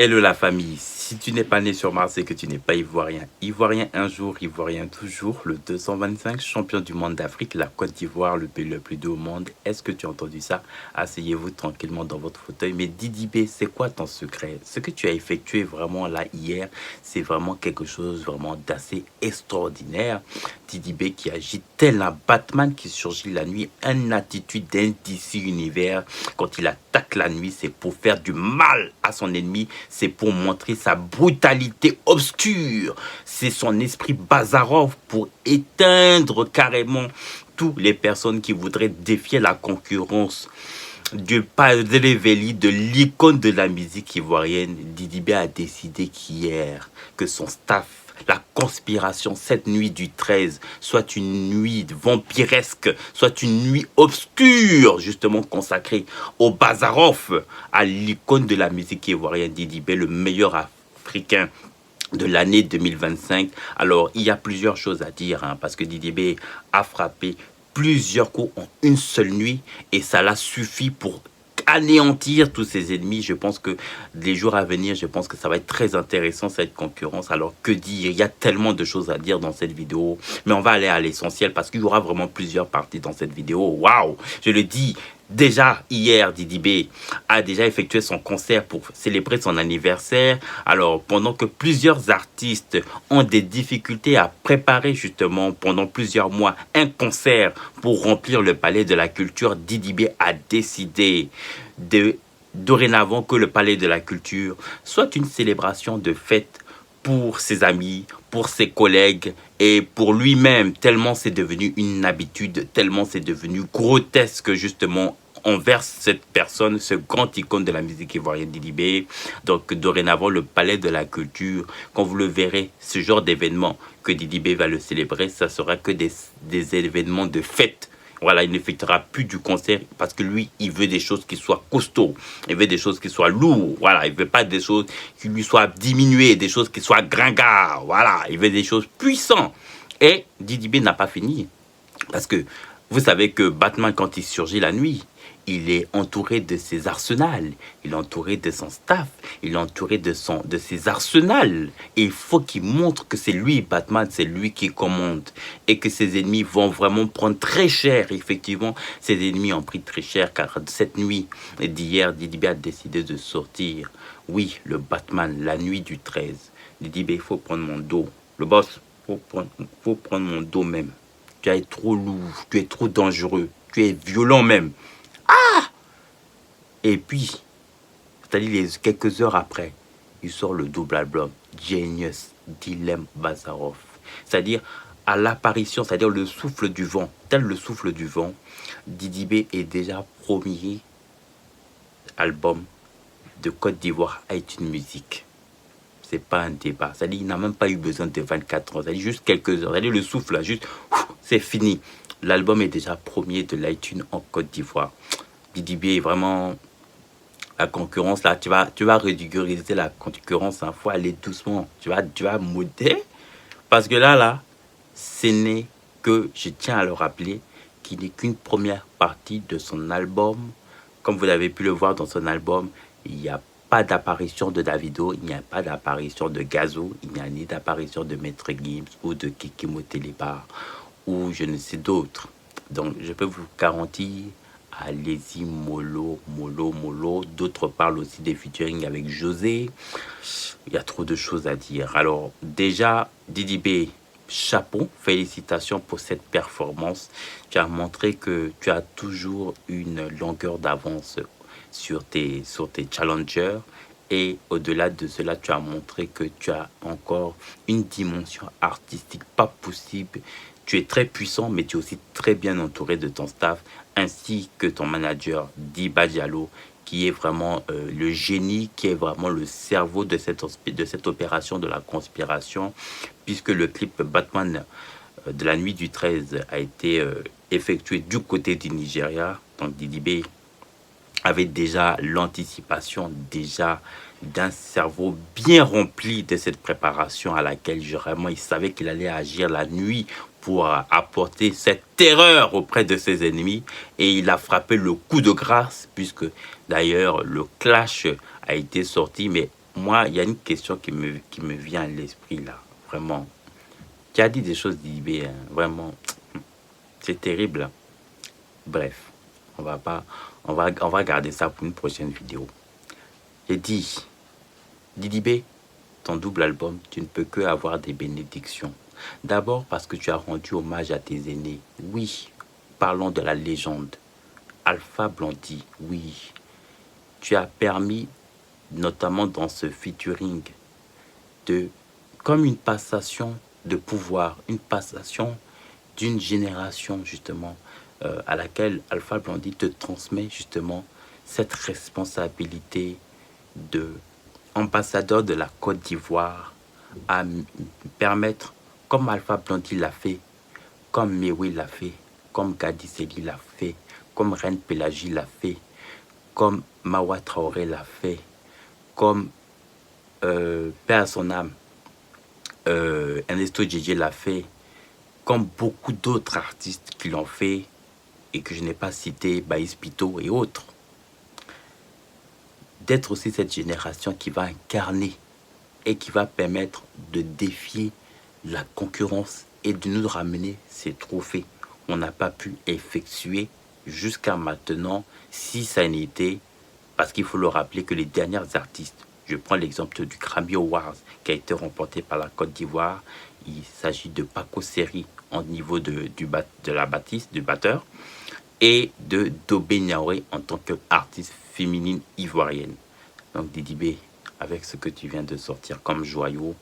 Hello la famille, si tu n'es pas né sur Mars et que tu n'es pas ivoirien, ivoirien un jour, ivoirien toujours, le 225 champion du monde d'Afrique, la Côte d'Ivoire, le pays le plus doux au monde, est-ce que tu as entendu ça? Asseyez-vous tranquillement dans votre fauteuil, mais Didi B, c'est quoi ton secret? Ce que tu as effectué vraiment là hier, c'est vraiment quelque chose vraiment d'assez extraordinaire. Didi B qui agit tel un Batman qui surgit la nuit, une attitude d'un DC univers, quand il attaque la nuit, c'est pour faire du mal à son ennemi, c'est pour montrer sa brutalité obscure. C'est son esprit Bazarov pour éteindre carrément toutes les personnes qui voudraient défier la concurrence du Padre Veli, de l'icône de la musique ivoirienne. Didi B a décidé qu'hier, que son staff, la conspiration, cette nuit du 13, soit une nuit vampiresque, soit une nuit obscure, justement consacrée au Bazarov, à l'icône de la musique ivoirienne, Didi B, le meilleur africain de l'année 2025. Alors, il y a plusieurs choses à dire, hein, parce que Didi B a frappé plusieurs coups en une seule nuit, et ça l'a suffi pour anéantir tous ses ennemis. Je pense que les jours à venir, je pense que ça va être très intéressant cette concurrence. Alors que dire? Il y a tellement de choses à dire dans cette vidéo, mais on va aller à l'essentiel parce qu'il y aura vraiment plusieurs parties dans cette vidéo. Waouh, je le dis. Déjà, hier, Didi B a déjà effectué son concert pour célébrer son anniversaire. Alors, pendant que plusieurs artistes ont des difficultés à préparer justement pendant plusieurs mois un concert pour remplir le Palais de la Culture, Didi B a décidé dorénavant que le Palais de la Culture soit une célébration de fête pour ses amis, pour ses collègues et pour lui-même, tellement c'est devenu une habitude, tellement c'est devenu grotesque justement envers cette personne, ce grand icône de la musique ivoirienne, Didi B. Donc dorénavant, le Palais de la Culture, quand vous le verrez, ce genre d'événement que Didi B va le célébrer, ça sera que des événements de fête. Voilà, il ne fêtera plus du concert parce que lui, il veut des choses qui soient costauds. Il veut des choses qui soient lourdes. Voilà, il veut pas des choses qui lui soient diminuées, des choses qui soient gringards. Voilà, il veut des choses puissantes. Et Didi B n'a pas fini. Parce que vous savez que Batman, quand il surgit la nuit, il est entouré de ses arsenals, il est entouré de son staff, il est entouré de ses arsenals. Et il faut qu'il montre que c'est lui, Batman, c'est lui qui commande. Et que ses ennemis vont vraiment prendre très cher. Effectivement, ses ennemis ont pris très cher car cette nuit d'hier, Didi B a décidé de sortir. Oui, le Batman, la nuit du 13. Didi B, il faut prendre mon dos. Le boss, faut prendre mon dos même. Tu es trop lourd, tu es trop dangereux, tu es violent même. Et puis, c'est-à-dire quelques heures après, il sort le double album Genius d'Ilem Bazarov. C'est-à-dire à l'apparition, c'est-à-dire le souffle du vent, tel le souffle du vent, Didi B est déjà premier album de Côte d'Ivoire à être une musique. C'est pas un débat. C'est-à-dire il n'a même pas eu besoin de 24 ans. C'est-à-dire juste quelques heures. C'est-à-dire le souffle là, juste, c'est fini. L'album est déjà premier de l'iTunes en Côte d'Ivoire. Didi B est vraiment... La concurrence, là, tu vas ridiculiser la concurrence, il faut aller doucement. Tu vas modérer. Parce que là, ce n'est que, je tiens à le rappeler, qu'il n'est qu'une première partie de son album. Comme vous avez pu le voir dans son album, il n'y a pas d'apparition de Davido, il n'y a pas d'apparition de Gazo, il n'y a ni d'apparition de Maître Gims ou de Kikimo Télébar ou je ne sais d'autres. Donc, je peux vous garantir... Allez-y, mollo, mollo, mollo. D'autres parlent aussi des featuring avec José. Il y a trop de choses à dire. Alors, déjà, Didi B, chapeau, félicitations pour cette performance. Tu as montré que tu as toujours une longueur d'avance sur tes challengers. Et au-delà de cela, tu as montré que tu as encore une dimension artistique pas possible. Tu es très puissant, mais tu es aussi très bien entouré de ton staff, ainsi que ton manager, Diba Diallo, qui est vraiment le génie, qui est vraiment le cerveau de cette opération de la conspiration, puisque le clip Batman de la nuit du 13 a été effectué du côté du Nigeria. Donc Didi B avait déjà l'anticipation déjà d'un cerveau bien rempli de cette préparation à laquelle vraiment il savait qu'il allait agir la nuit pour apporter cette terreur auprès de ses ennemis, et il a frappé le coup de grâce puisque d'ailleurs le clash a été sorti, mais moi, il y a une question qui me vient à l'esprit là, vraiment. Tu as dit des choses d'IB, hein, vraiment, c'est terrible, hein. Bref, on va pas, on va garder ça pour une prochaine vidéo. J'ai dit, Didi B, ton double album, tu ne peux que avoir des bénédictions. D'abord parce que tu as rendu hommage à tes aînés. Oui, parlons de la légende. Alpha Blondy, oui. Tu as permis, notamment dans ce featuring, de, comme une passation de pouvoir, une passation d'une génération, justement, à laquelle Alpha Blondy te transmet, justement, cette responsabilité de ambassadeur de la Côte d'Ivoire à permettre, comme Alpha Blondy l'a fait, comme Mewe l'a fait, comme Gadi Seli l'a fait, comme Reine Pélagie l'a fait, comme Mawa Traoré l'a fait, comme Père à son âme, Ernesto Djedje l'a fait, comme beaucoup d'autres artistes qui l'ont fait et que je n'ai pas cité, Baïs Pito et autres. D'être aussi cette génération qui va incarner et qui va permettre de défier la concurrence et de nous ramener ces trophées qu'on n'a pas pu effectuer jusqu'à maintenant, si ça n'était, parce qu'il faut le rappeler que les derniers artistes, je prends l'exemple du Grammy Awards qui a été remporté par la Côte d'Ivoire, il s'agit de Paco Seri au niveau de la Baptiste, du batteur, et de Dobé Niaouré en tant qu'artiste féminine ivoirienne. Donc Didi B, avec ce que tu viens de sortir comme joyau,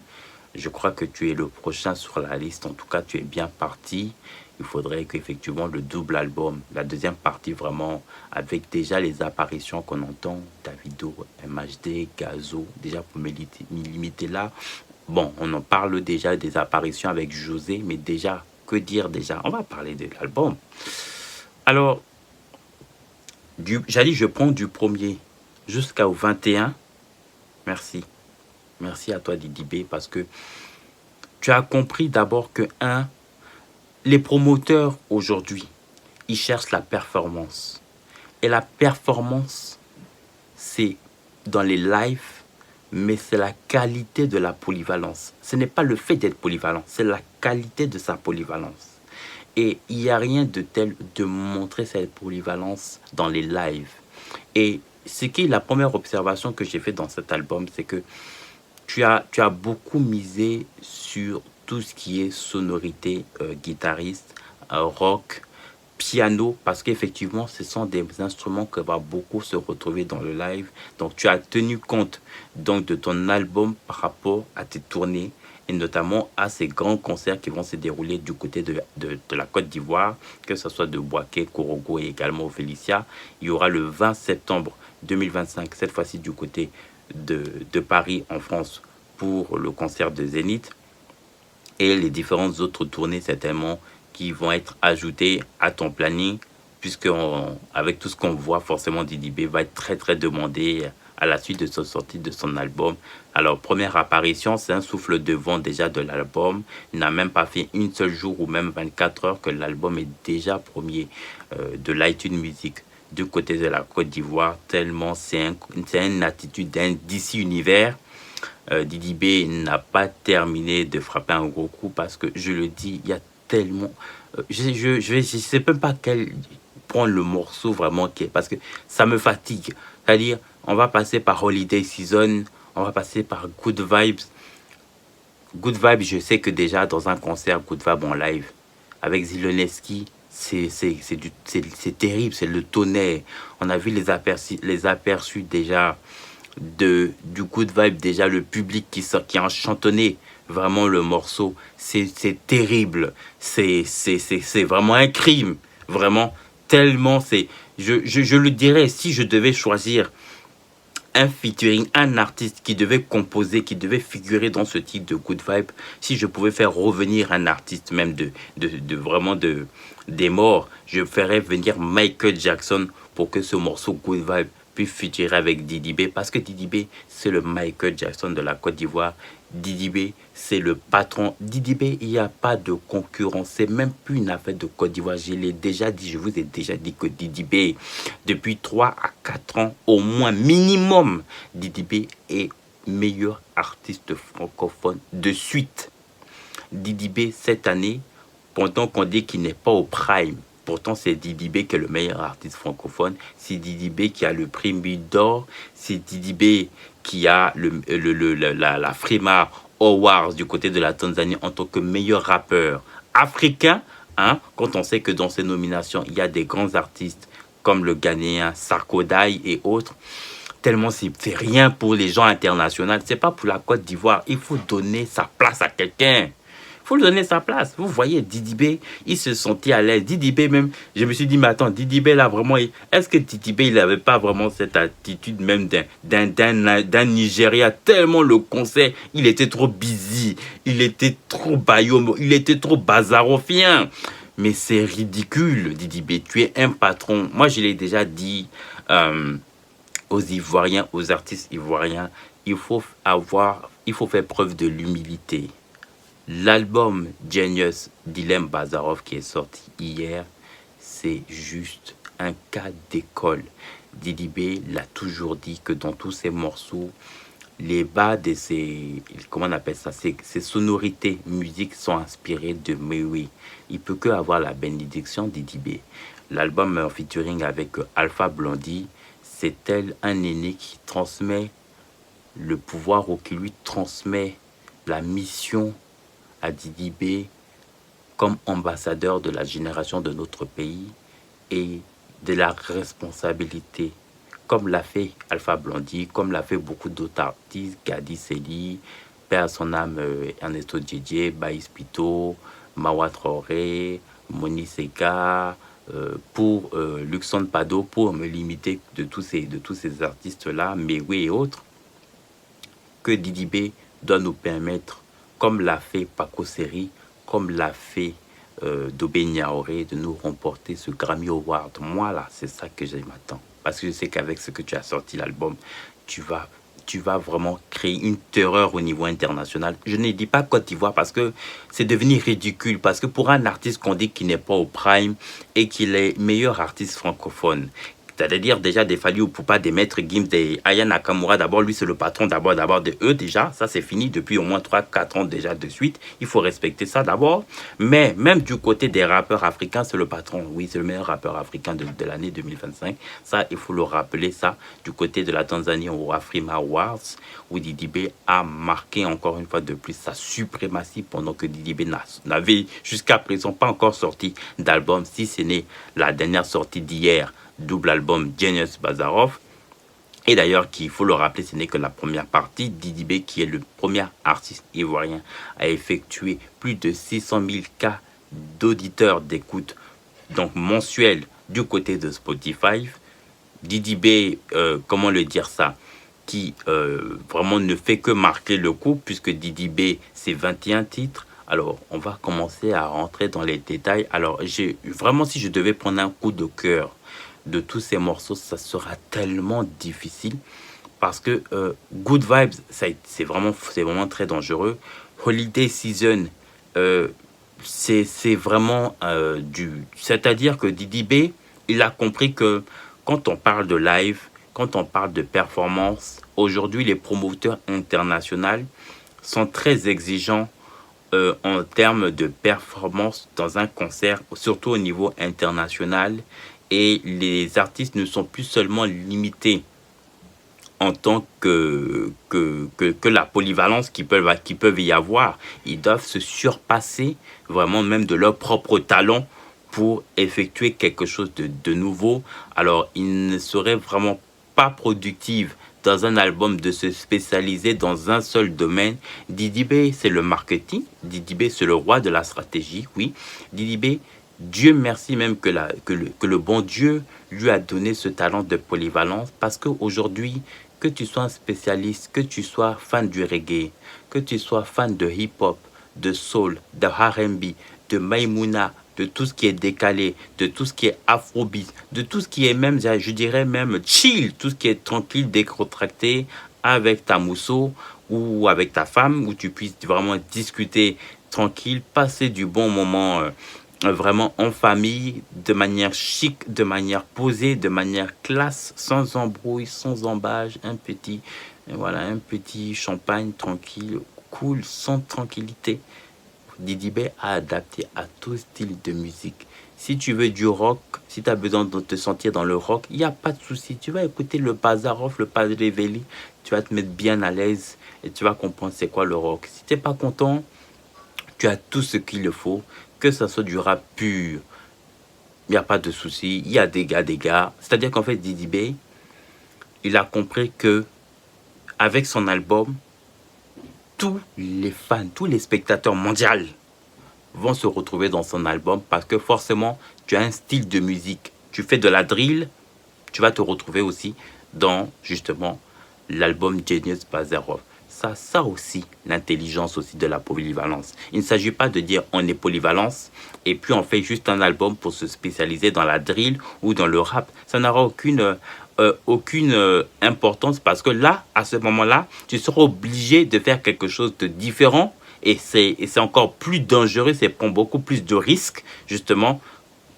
je crois que tu es le prochain sur la liste. En tout cas, tu es bien parti. Il faudrait qu'effectivement le double album, la deuxième partie vraiment, avec déjà les apparitions qu'on entend, Davido, MHD, Gazo, déjà pour me limiter là. Bon, on en parle déjà des apparitions avec José, mais déjà, que dire déjà? On va parler de l'album. Alors, je prends du premier jusqu'au 21. Merci. Merci à toi, Didi B, parce que tu as compris d'abord que, les promoteurs aujourd'hui, ils cherchent la performance. Et la performance, c'est dans les lives, mais c'est la qualité de la polyvalence. Ce n'est pas le fait d'être polyvalent, c'est la qualité de sa polyvalence. Et il n'y a rien de tel de montrer cette polyvalence dans les lives. Et ce qui est la première observation que j'ai fait dans cet album, c'est que tu as beaucoup misé sur tout ce qui est sonorité, guitariste, rock, piano, parce qu'effectivement, ce sont des instruments qui vont beaucoup se retrouver dans le live. Donc, tu as tenu compte donc de ton album par rapport à tes tournées et notamment à ces grands concerts qui vont se dérouler du côté de la Côte d'Ivoire, que ce soit de Boaké, Korogo et également au Félicia. Il y aura le 20 septembre 2025, cette fois-ci du côté de Paris en France pour le concert de Zénith et les différentes autres tournées certainement qui vont être ajoutées à ton planning, puisque avec tout ce qu'on voit, forcément Didi B va être très demandé à la suite de sa sortie de son album. Alors, première apparition, c'est un souffle de vent déjà de l'album. Il n'a même pas fait une seule jour ou même 24 heures que l'album est déjà premier de l'iTunes Music du côté de la Côte d'Ivoire, tellement c'est une attitude d'un DC Univers. Didi B n'a pas terminé de frapper un gros coup parce que, je le dis, il y a tellement... je sais même pas quel prendre le morceau vraiment qui est, parce que ça me fatigue. C'est-à-dire, on va passer par Holiday Season, on va passer par Good Vibes. Good Vibes, je sais que déjà dans un concert Good Vibes en live avec Ziloneski, c'est terrible, c'est le tonnerre. On a vu les aperçus déjà du Good Vibe, déjà le public qui a chantonné vraiment le morceau. C'est terrible, c'est vraiment un crime, vraiment, tellement c'est... Je le dirais, si je devais choisir un featuring, un artiste qui devait composer, qui devait figurer dans ce titre de Good Vibe, si je pouvais faire revenir un artiste même vraiment des morts, je ferais venir Michael Jackson pour que ce morceau Good Vibe puisse figurer avec Didi B, parce que Didi B, c'est le Michael Jackson de la Côte d'Ivoire. Didi B, c'est le patron. Didi B, il n'y a pas de concurrence. C'est même plus une affaire de Côte d'Ivoire. Je l'ai déjà dit, je vous ai déjà dit que Didi B, depuis 3 à 4 ans, au moins minimum, Didi B est meilleurs artistes francophones de suite. Didi B, cette année, pendant qu'on dit qu'il n'est pas au prime, pourtant c'est Didi B qui est le meilleur artiste francophone, c'est Didi B qui a le prix Mille d'Or, c'est Didi B qui a la Frima Awards du côté de la Tanzanie en tant que meilleur rappeur africain, hein, quand on sait que dans ces nominations, il y a des grands artistes comme le Ghanéen Sarkodie et autres, tellement c'est rien pour les gens internationaux, c'est pas pour la Côte d'Ivoire, il faut donner sa place à quelqu'un. Il faut lui donner sa place. Vous voyez, Didi B, il se sentait à l'aise. Didi B même, je me suis dit, mais attends, Didi B là vraiment, est-ce que Didi B il n'avait pas vraiment cette attitude même d'un Nigeria, tellement le concert, il était trop busy, il était trop bayomo, il était trop bazarofien. Mais c'est ridicule, Didi B, tu es un patron. Moi, je l'ai déjà dit aux Ivoiriens, aux artistes ivoiriens, il faut faire preuve de l'humilité. L'album Genius d'Ilem Bazarov qui est sorti hier, c'est juste un cas d'école. Didi B l'a toujours dit que dans tous ses morceaux, les bas de ses, comment on appelle ça, ses sonorités musique sont inspirées de Mewe. Il peut que avoir la bénédiction Didi B. L'album en featuring avec Alpha Blondy, c'est tel un aîné qui transmet le pouvoir ou qui lui transmet la mission à Didi B comme ambassadeur de la génération de notre pays et de la responsabilité, comme l'a fait Alpha Blondy, comme l'a fait beaucoup d'autres artistes, Gadi Seli, Père à son âme, Ernesto Djedje, Baïs Pito, Mawa Traoré, Moni Seka, pour Luxon Pado, pour me limiter de tous ces artistes-là, Mewe et autres, que Didi B doit nous permettre, comme l'a fait Paco Seri, comme l'a fait Dobé Niaoré, de nous remporter ce Grammy Award. Moi, là, c'est ça que je m'attends. Parce que je sais qu'avec ce que tu as sorti, l'album, tu vas vraiment créer une terreur au niveau international. Je ne dis pas Côte d'Ivoire parce que c'est devenu ridicule. Parce que pour un artiste qu'on dit qu'il n'est pas au prime et qu'il est meilleur artiste francophone, c'est-à-dire déjà des Fally Ipupa, des Maître Gims, des Aya Nakamura, d'abord lui c'est le patron d'abord de eux déjà, ça c'est fini depuis au moins 3-4 ans déjà de suite, il faut respecter ça d'abord, mais même du côté des rappeurs africains c'est le patron, oui c'est le meilleur rappeur africain de l'année 2025, ça il faut le rappeler ça, du côté de la Tanzanie au Afrima Awards, où Didi B a marqué encore une fois de plus sa suprématie pendant que Didi B n'avait jusqu'à présent pas encore sorti d'album, si ce n'est la dernière sortie d'hier, double album Genius Bazarov. Et d'ailleurs, qu'il faut le rappeler, ce n'est que la première partie. Didi B, qui est le premier artiste ivoirien à effectuer plus de 600 000 cas d'auditeurs d'écoute, donc mensuels, du côté de Spotify. Didi B, comment le dire ça, qui vraiment ne fait que marquer le coup, puisque Didi B, c'est 21 titres. Alors, on va commencer à rentrer dans les détails. Alors, vraiment, si je devais prendre un coup de cœur de tous ces morceaux, ça sera tellement difficile parce que Good Vibes, c'est vraiment très dangereux. Holiday Season, c'est vraiment c'est-à-dire que Didi B, il a compris que quand on parle de live, quand on parle de performance, aujourd'hui, les promoteurs internationaux sont très exigeants en termes de performance dans un concert, surtout au niveau international. Et les artistes ne sont plus seulement limités en tant que la polyvalence qu'ils peuvent y avoir. Ils doivent se surpasser vraiment même de leur propre talent pour effectuer quelque chose de nouveau. Alors, il ne serait vraiment pas productif dans un album de se spécialiser dans un seul domaine. Didi B, c'est le marketing. Didi B, c'est le roi de la stratégie, oui. Didi B, Dieu merci même que le bon Dieu lui a donné ce talent de polyvalence parce qu'aujourd'hui, que tu sois un spécialiste, que tu sois fan du reggae, que tu sois fan de hip-hop, de soul, de R&B, de Maïmouna, de tout ce qui est décalé, de tout ce qui est afrobeat, de tout ce qui est même, je dirais même chill, tout ce qui est tranquille, décontracté avec ta mousseau ou avec ta femme, où tu puisses vraiment discuter tranquille, passer du bon moment vraiment en famille, de manière chic, de manière posée, de manière classe, sans embrouille, sans embâge, un petit Et voilà, un petit champagne tranquille, cool, sans tranquillité. Didi B a adapté à tout style de musique. Si tu veux du rock, si tu as besoin de te sentir dans le rock, il n'y a pas de souci. Tu vas écouter le Bazarov, le Padre Veli, tu vas te mettre bien à l'aise et tu vas comprendre c'est quoi le rock. Si tu n'es pas content, tu as tout ce qu'il faut, que ce soit du rap pur. Il n'y a pas de souci. Il y a des gars. C'est-à-dire qu'en fait, Didi B, il a compris que avec son album, tous les fans, tous les spectateurs mondiaux vont se retrouver dans son album parce que forcément, tu as un style de musique. Tu fais de la drill, tu vas te retrouver aussi dans justement l'album Genius Bazarov. Ça aussi, l'intelligence aussi de la polyvalence. Il ne s'agit pas de dire on est polyvalence et puis on fait juste un album pour se spécialiser dans la drill ou dans le rap. Ça n'aura aucune importance parce que là, à ce moment-là, tu seras obligé de faire quelque chose de différent et c'est encore plus dangereux, c'est prendre beaucoup plus de risques justement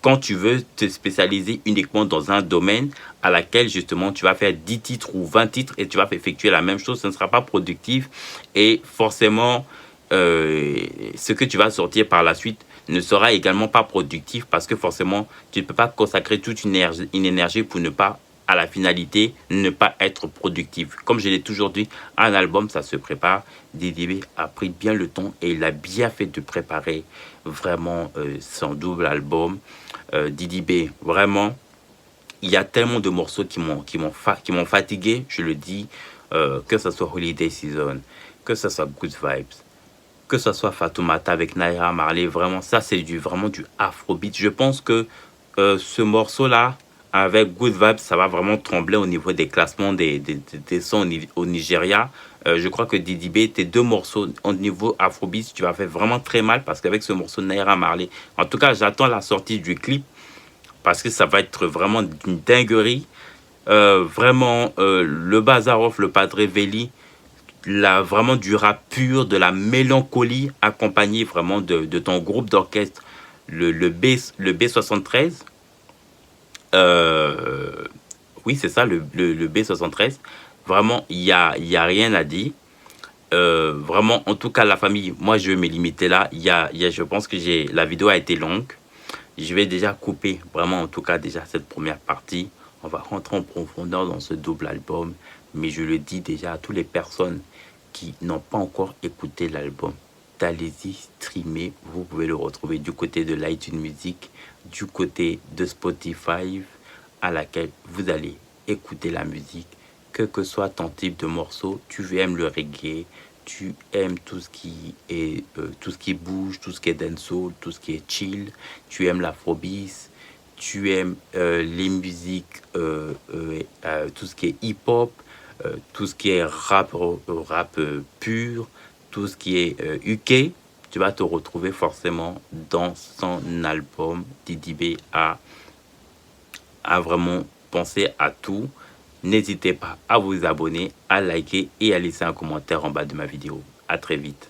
quand tu veux te spécialiser uniquement dans un domaine à laquelle justement tu vas faire 10 titres ou 20 titres et tu vas effectuer la même chose, ce ne sera pas productif et forcément ce que tu vas sortir par la suite ne sera également pas productif parce que forcément tu ne peux pas consacrer toute une énergie pour ne pas à la finalité, ne pas être productif. Comme je l'ai toujours dit, un album, ça se prépare. Didi B a pris bien le temps et il a bien fait de préparer vraiment son double album. Didi B, vraiment, il y a tellement de morceaux qui m'ont fatigué, je le dis, que ce soit Holiday Season, que ce soit Good Vibes, que ce soit Fatoumata avec Naira Marley, vraiment, ça c'est vraiment du afrobeat. Je pense que ce morceau-là, avec Good Vibes, ça va vraiment trembler au niveau des classements des sons au Nigeria. Je crois que Didi B, tes deux morceaux au niveau afrobeat, tu vas faire vraiment très mal parce qu'avec ce morceau Naira Marley, en tout cas, j'attends la sortie du clip parce que ça va être vraiment une dinguerie. Vraiment, le Bazarov, le Padre Veli, vraiment du rap pur, de la mélancolie accompagnée vraiment de ton groupe d'orchestre, le B73. Euh, oui, c'est ça, le B73. Vraiment, il y a rien à dire. Vraiment, en tout cas, la famille, moi, je vais me limiter là. Je pense que la vidéo a été longue. Je vais déjà couper, vraiment, en tout cas, déjà cette première partie. On va rentrer en profondeur dans ce double album. Mais je le dis déjà à toutes les personnes qui n'ont pas encore écouté l'album, allez-y, streamer. Vous pouvez le retrouver du côté de l'iTunes Music, du côté de Spotify, à laquelle vous allez écouter la musique. Que soit ton type de morceau, tu aimes le reggae, tu aimes tout ce qui bouge, tout ce qui est dancehall, tout ce qui est chill, tu aimes l'afrobeat, tu aimes les musiques, tout ce qui est hip-hop, tout ce qui est rap pur, tout ce qui est UK, tu vas te retrouver forcément dans son album. Didi B a vraiment pensé à tout. N'hésitez pas à vous abonner, à liker et à laisser un commentaire en bas de ma vidéo. À très vite.